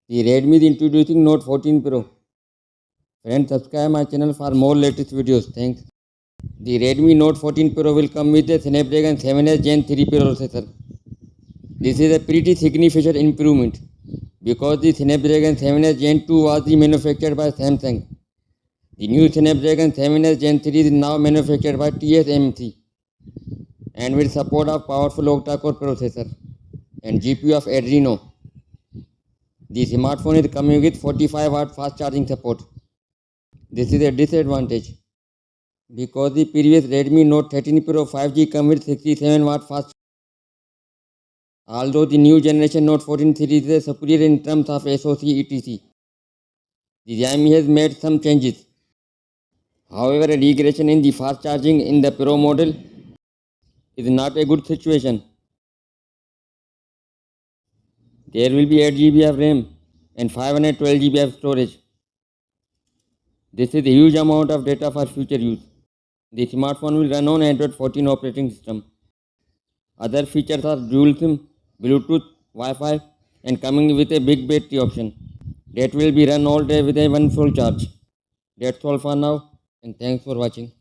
The Redmi is introducing Note 14 Pro. Friends, subscribe my channel for more latest videos. Thanks. The Redmi Note 14 Pro will come with a Snapdragon 7S Gen 3 processor. This is a pretty significant improvement because the Snapdragon 7S Gen 2 was manufactured by Samsung. The new Snapdragon 7S Gen 3 is now manufactured by TSMC and will support a powerful octa-core processor and GPU of Adreno. The smartphone is coming with 45-watt fast charging support. This is a disadvantage because the previous Redmi Note 13 Pro 5G comes with 67-watt fast. Although the new generation Note 14 series is superior in terms of SoC etc. The Xiaomi has made some changes. However, a regression in the fast charging in the Pro model is not a good situation. There will be 8GB of RAM and 512GB of storage. This is a huge amount of data for future use. The smartphone will run on Android 14 operating system. Other features are dual SIM, Bluetooth, Wi-Fi and coming with a big battery option that will be run all day with a one full charge. That's all for now and thanks for watching.